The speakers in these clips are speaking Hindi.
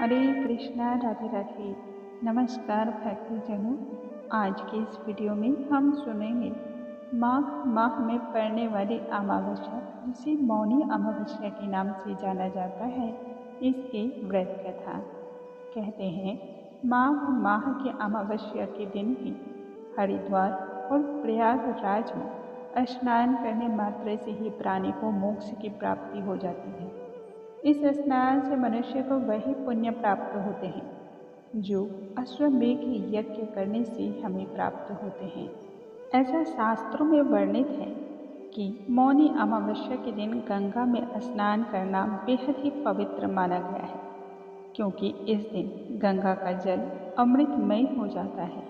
हरे कृष्णा, राधे राधे। नमस्कार भक्तजनों। आज के इस वीडियो में हम सुनेंगे माघ माह में पड़ने वाली अमावस्या, जिसे मौनी अमावस्या के नाम से जाना जाता है, इसके व्रत कथा। कहते हैं माघ माह के अमावस्या के दिन ही हरिद्वार और प्रयागराज में स्नान करने मात्र से ही प्राणी को मोक्ष की प्राप्ति हो जाती है। इस स्नान से मनुष्य को वही पुण्य प्राप्त होते हैं जो अश्वमेध यज्ञ करने से हमें प्राप्त होते हैं। ऐसा शास्त्रों में वर्णित है कि मौनी अमावस्या के दिन गंगा में स्नान करना बेहद ही पवित्र माना गया है, क्योंकि इस दिन गंगा का जल अमृतमय हो जाता है।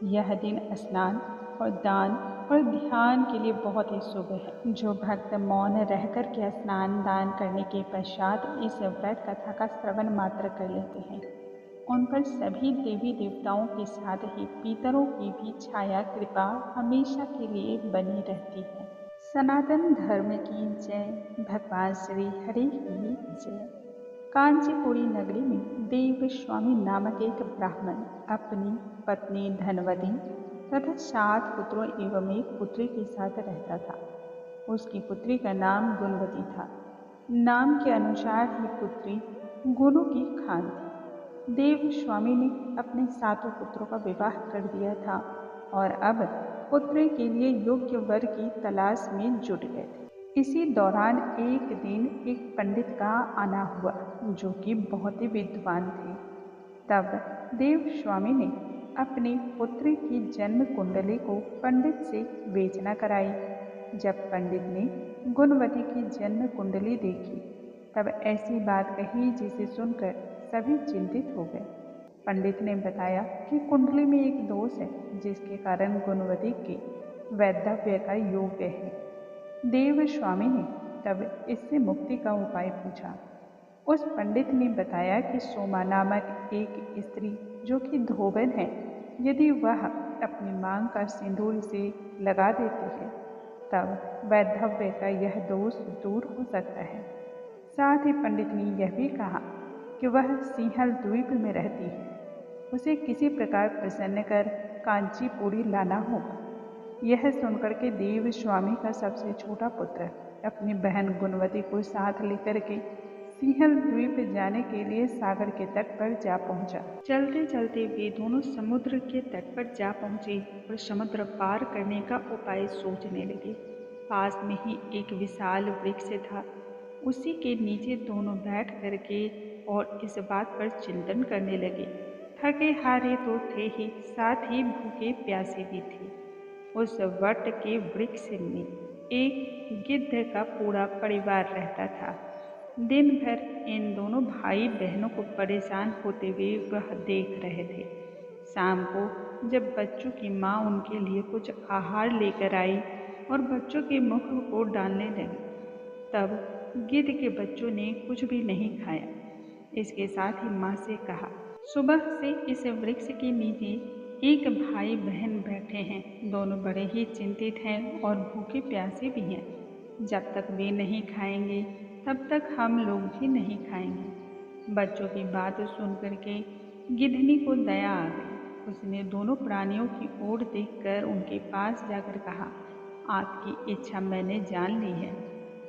यह दिन स्नान और दान और ध्यान के लिए बहुत ही शुभ है। जो भक्त मौन रहकर के स्नान दान करने के पश्चात इस व्रत कथा का श्रवण मात्र कर लेते हैं, उन पर सभी देवी देवताओं के साथ ही पितरों की भी छाया कृपा हमेशा के लिए बनी रहती है। सनातन धर्म की जय। भगवान श्री हरि की जय। कांचीपुरी नगरी में देव स्वामी नामक एक ब्राह्मण अपनी पत्नी धनवती तथा 7 पुत्रों एवं एक पुत्री के साथ रहता था। उसकी पुत्री का नाम गुणवती था। नाम के अनुसार ही पुत्री गुरु की खान थी। देव स्वामी ने अपने 7 पुत्रों का विवाह कर दिया था और अब पुत्री के लिए योग्य वर की तलाश में जुट गए थे। इसी दौरान एक दिन एक पंडित का आना हुआ, जो कि बहुत ही विद्वान थे। तब देव स्वामी ने अपनी पुत्री की जन्म कुंडली को पंडित से विवेचना कराई। जब पंडित ने गुणवती की जन्म कुंडली देखी, तब ऐसी बात कही जिसे सुनकर सभी चिंतित हो गए। पंडित ने बताया कि कुंडली में एक दोष है, जिसके कारण गुणवती के वैधव्य का योग्य है। देव स्वामी ने तब इससे मुक्ति का उपाय पूछा। उस पंडित ने बताया कि सोमा नामक एक स्त्री, जो कि धोबन है, यदि वह अपनी मांग का सिंदूर से लगा देती है, तब वैधव्य का यह दोष दूर हो सकता है। साथ ही पंडित ने यह भी कहा कि वह सिंहल द्वीप में रहती है, उसे किसी प्रकार प्रसन्न कर कांचीपुरी लाना होगा। यह सुनकर के देव स्वामी का सबसे छोटा पुत्र अपनी बहन गुणवती को साथ लेकर के सिंहल द्वीप जाने के लिए सागर के तट पर जा पहुंचा। चलते चलते वे दोनों समुद्र के तट पर जा पहुंचे और समुद्र पार करने का उपाय सोचने लगे। पास में ही एक विशाल वृक्ष था। उसी के नीचे दोनों बैठ करके और इस बात पर चिंतन करने लगे। थके हारे तो थे ही, साथ ही भूखे प्यासे भी थे। उस वट के वृक्ष में एक गिद्ध का पूरा परिवार रहता था। दिन भर इन दोनों भाई बहनों को परेशान होते हुए वह देख रहे थे। शाम को जब बच्चों की माँ उनके लिए कुछ आहार लेकर आई और बच्चों के मुख को डालने लगी, तब गिद्ध के बच्चों ने कुछ भी नहीं खाया। इसके साथ ही माँ से कहा, सुबह से इस वृक्ष के नीचे एक भाई बहन बैठे हैं। दोनों बड़े ही चिंतित हैं और भूखे प्यासे भी हैं। जब तक वे नहीं खाएंगे, तब तक हम लोग भी नहीं खाएंगे। बच्चों की बात सुनकर के गिद्धनी को दया आ गई। उसने दोनों प्राणियों की ओर देखकर उनके पास जाकर कहा, आपकी इच्छा मैंने जान ली है,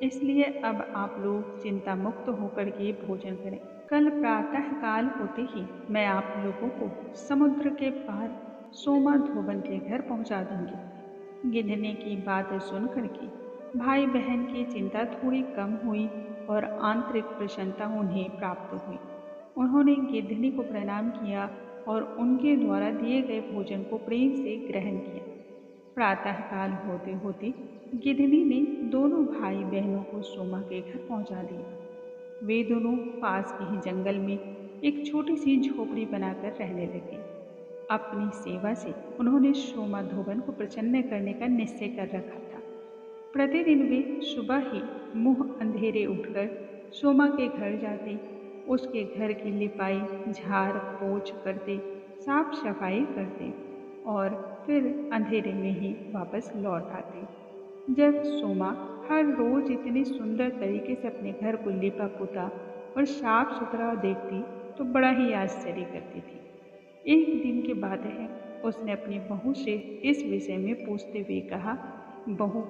इसलिए अब आप लोग चिंता मुक्त होकर के भोजन करें। कल प्रातः काल होते ही मैं आप लोगों को समुद्र के पार सोमा धोबन के घर पहुंचा दूंगी। गिद्धनी की बात सुन करके भाई बहन की चिंता थोड़ी कम हुई और आंतरिक प्रसन्नता उन्हें प्राप्त हुई। उन्होंने गिद्धनी को प्रणाम किया और उनके द्वारा दिए गए भोजन को प्रेम से ग्रहण किया। प्रातःकाल होते होते गिद्धनी ने दोनों भाई बहनों को सोमा के घर पहुंचा दिया। वे दोनों पास के ही जंगल में एक छोटी सी झोपड़ी बनाकर रहने लगे। अपनी सेवा से उन्होंने सोमा धोबन को प्रसन्न करने का निश्चय कर रखा था। प्रतिदिन वे सुबह ही मुंह अंधेरे उठकर सोमा के घर जाते, उसके घर की लिपाई झाड़ पोछ करते, साफ सफाई करते और फिर अंधेरे में ही वापस लौट आते। जब सोमा हर रोज इतनी सुंदर तरीके से अपने घर को लिपा पुता और साफ सुथरा देखती, तो बड़ा ही आश्चर्य करती थी। एक दिन की बात है, उसने अपनी बहू से इस विषय में पूछते हुए कहा, बहू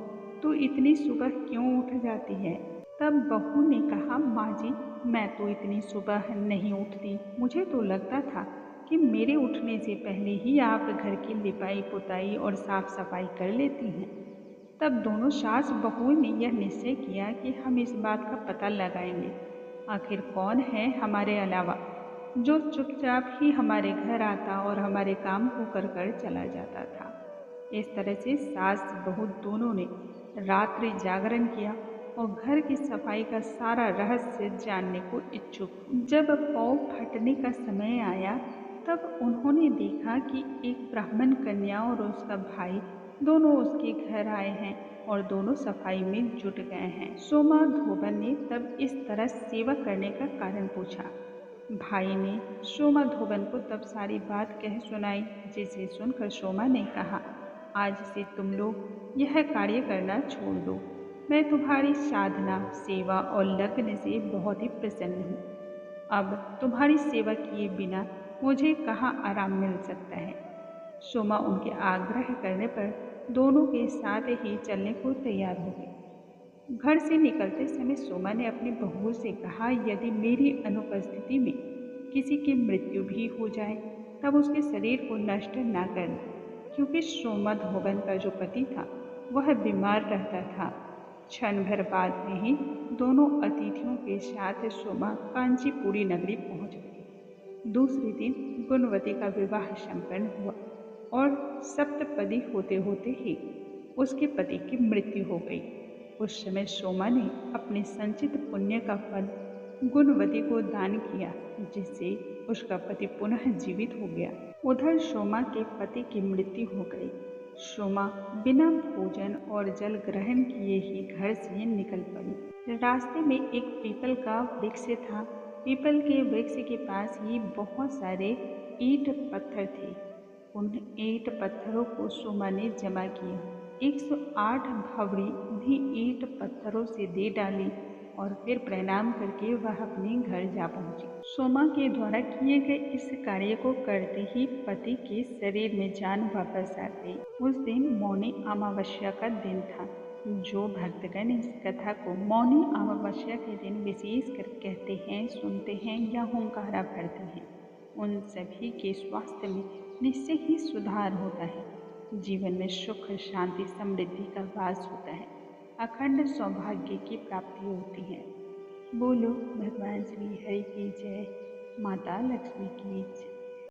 तू इतनी सुबह क्यों उठ जाती है? तब बहू ने कहा, माँ जी मैं तो इतनी सुबह नहीं उठती, मुझे तो लगता था कि मेरे उठने से पहले ही आप घर की लिपाई पुताई और साफ सफाई कर लेती हैं। तब दोनों सास बहू ने यह निश्चय किया कि हम इस बात का पता लगाएंगे, आखिर कौन है हमारे अलावा जो चुपचाप ही हमारे घर आता और हमारे काम को कर कर चला जाता था। इस तरह से सास बहू दोनों ने रात्रि जागरण किया और घर की सफाई का सारा रहस्य जानने को इच्छुक हुए। जब पौ फटने का समय आया तब उन्होंने देखा कि एक ब्राह्मण कन्या और उसका भाई दोनों उसके घर आए हैं और दोनों सफाई में जुट गए हैं। सोमा धोबन ने तब इस तरह सेवा करने का कारण पूछा। भाई ने सोमा धोबन को तब सारी बात कह सुनाई, जिसे सुनकर सोमा ने कहा, आज से तुम लोग यह कार्य करना छोड़ दो। मैं तुम्हारी साधना सेवा और लगन से बहुत ही प्रसन्न हूँ। अब तुम्हारी सेवा किए बिना मुझे कहाँ आराम मिल सकता है। सोमा उनके आग्रह करने पर दोनों के साथ ही चलने को तैयार हो गई। घर से निकलते समय सोमा ने अपनी बहू से कहा, यदि मेरी अनुपस्थिति में किसी की मृत्यु भी हो जाए तब उसके शरीर को नष्ट ना करना, क्योंकि सोमा धोबन का जो पति था वह बीमार रहता था। क्षण भर बाद में ही दोनों अतिथियों के साथ सोमा कांचीपुरी नगरी पहुंच गई। दूसरे दिन गुणवती का विवाह संपन्न हुआ और सप्तपदी होते होते ही उसके पति की मृत्यु हो गई। उस समय सोमा ने अपने संचित पुण्य का फल गुणवती को दान किया, जिससे उसका पति पुनः जीवित हो गया। उधर सोमा के पति की मृत्यु हो गई। सोमा बिना भोजन और जल ग्रहण किए ही घर से निकल पड़ी। रास्ते में एक पीपल का वृक्ष था। पीपल के वृक्ष के पास ही बहुत सारे ईंट पत्थर थे। उन ईंट पत्थरों को सोमा ने जमा किया। 108 भवरी उन्हीं ईंट पत्थरों से दे डाली और फिर प्रणाम करके वह अपने घर जा पहुंची। सोमा के द्वारा किए गए इस कार्य को करते ही पति के शरीर में जान वापस आ गई। उस दिन मौनी अमावस्या का दिन था। जो भक्तगण इस कथा को मौनी अमावस्या के दिन विशेष कर कहते हैं, सुनते हैं या हुंकारा भरते हैं, उन सभी के स्वास्थ्य में निश्चय ही सुधार होता है। जीवन में सुख शांति समृद्धि का वास होता है। अखंड सौभाग्य की प्राप्ति होती है। बोलो भगवान श्री हरि की जय, माता लक्ष्मी की जय।